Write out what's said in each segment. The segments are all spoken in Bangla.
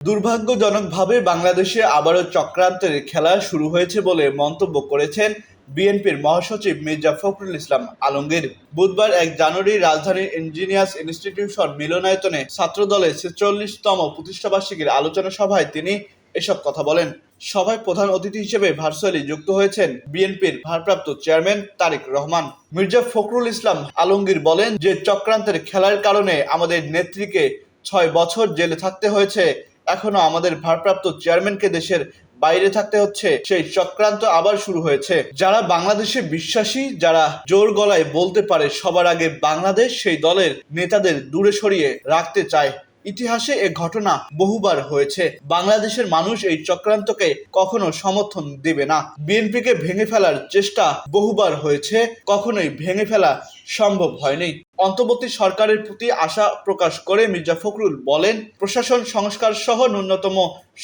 দুর্ভাগ্যজনকভাবে বাংলাদেশে আবারও চক্রান্তের খেলা শুরু হয়েছে বলে মন্তব্য করেছেন বিএনপির মহাসচিব মির্জা ফখরুল ইসলাম আলমগীর। বুধবার ১ জানুয়ারি রাজধানীর ইঞ্জিনিয়ার্স ইনস্টিটিউশন মিলনায়তনে ছাত্রদলের ৪৬তম প্রতিষ্ঠাবার্ষিকীর আলোচনা সভায় তিনি এসব কথা বলেন। সভায় প্রধান অতিথি হিসেবে ভার্চুয়ালি যুক্ত হয়েছেন বিএনপির ভারপ্রাপ্ত চেয়ারম্যান তারেক রহমান। মির্জা ফখরুল ইসলাম আলমগীর বলেন যে চক্রান্তের খেলার কারণে আমাদের নেত্রীকে ৬ বছর জেলে থাকতে হয়েছে, এখনো আমাদের ভারপ্রাপ্ত চেয়ারম্যানকে দেশের বাইরে থাকতে হচ্ছে। সেই চক্রান্ত আবার শুরু হয়েছে। যারা বাংলাদেশে বিশ্বাসী, যারা জোর গলায় বলতে পারে সবার আগে বাংলাদেশ, সেই দলের নেতাদের দূরে সরিয়ে রাখতে চায়। ইতিহাসে এ ঘটনা বহুবার হয়েছে। বাংলাদেশের মানুষ এই চক্রান্তকে কখনো সমর্থন দেবে না। বিএনপিকে ভেঙে ফেলার চেষ্টা বহুবার হয়েছে, কখনোই ভেঙে ফেলা সম্ভব হয়নি। অন্তর্বর্তী সরকারের প্রতি আশা প্রকাশ করে মির্জা ফখরুল বলেন, প্রশাসন সংস্কার সহ ন্যূনতম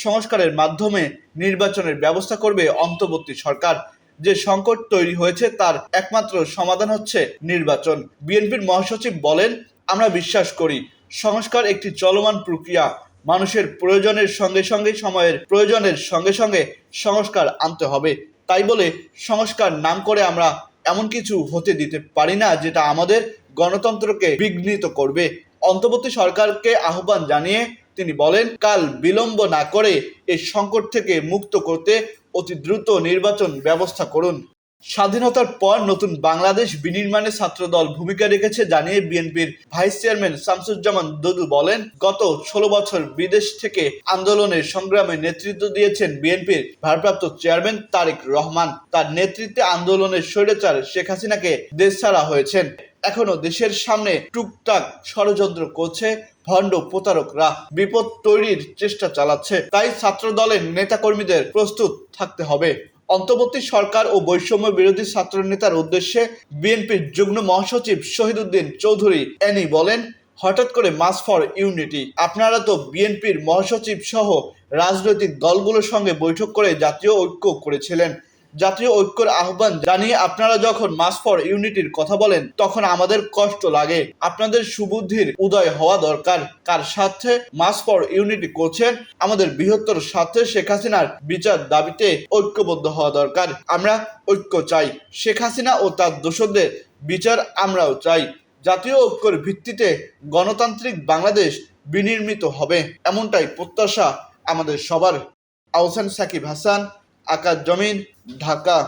সংস্কারের মাধ্যমে নির্বাচনের ব্যবস্থা করবে অন্তর্বর্তী সরকার। যে সংকট তৈরি হয়েছে তার একমাত্র সমাধান হচ্ছে নির্বাচন। বিএনপির মহাসচিব বলেন, আমরা বিশ্বাস করি সংস্কার একটি চলমান প্রক্রিয়া। মানুষের প্রয়োজনের সঙ্গে সঙ্গে সময়ের প্রয়োজনের সঙ্গে সঙ্গে সংস্কার আনতে হবে। তাই বলে সংস্কার নাম করে আমরা এমন কিছু হতে দিতে পারি না যেটা আমাদের গণতন্ত্রকে বিঘ্নিত করবে। অন্তর্বর্তী সরকারকে আহ্বান জানিয়ে তিনি বলেন, কাল বিলম্ব না করে এই সংকট থেকে মুক্ত করতে অতি দ্রুত নির্বাচন ব্যবস্থা করুন। স্বাধীনতার পর নতুন বাংলাদেশ বিনির্মাণে ছাত্রদল ভূমিকা রেখেছে জানিয়ে বিএনপির ভাইস চেয়ারম্যান শামসুজ্জামান দুদু বলেন, গত ১৬ বছর বিদেশ থেকে আন্দোলনের সংগ্রামে নেতৃত্ব দিয়েছেন বিএনপির ভারপ্রাপ্ত চেয়ারম্যান তারেক রহমান। তার নেতৃত্বে আন্দোলনের স্বৈরাচার শেখ হাসিনাকে দেশ ছাড়া হয়েছেন। এখনো দেশের সামনে টুকটাক ষড়যন্ত্র করছে ভণ্ড প্রতারকরা, বিপদ তৈরির চেষ্টা চালাচ্ছে। তাই ছাত্রদলের নেতাকর্মীদের প্রস্তুত থাকতে হবে। অন্তর্বর্তী সরকার ও বৈষম্য বিরোধী ছাত্র নেতার উদ্দেশ্যে বিএনপির যুগ্ম মহাসচিব শহীদউদ্দিন চৌধুরী এনি বলেন, হঠাৎ করে মার্চ ফর ইউনিটি। আপনারা তো বিএনপির মহাসচিব সহ রাজনৈতিক দলগুলোর সঙ্গে বৈঠক করে জাতীয় ঐক্য করেছিলেন। জাতীয় ঐক্যের আহ্বান জানিয়ে আপনারা যখন মার্চ ফর ইউনিটির কথা বলেন তখন আমাদের কষ্ট লাগে। আপনাদের সুবুদ্ধির উদয় হওয়া দরকার। কার স্বার্থে মার্চ ফর ইউনিটি করছেন? আমাদের বৃহত্তর স্বার্থে শেখ হাসিনার বিচার দাবিতে ঐক্যবদ্ধ হওয়া দরকার। আমরা ঐক্য চাই। শেখ হাসিনা ও তার দোসরদের বিচার আমরাও চাই। জাতীয় ঐক্যের ভিত্তিতে গণতান্ত্রিক বাংলাদেশ বিনির্মিত হবে, এমনটাই প্রত্যাশা আমাদের সবার। আহসান সাকিব হাসান, আকাশ জমিন, ঢাকা।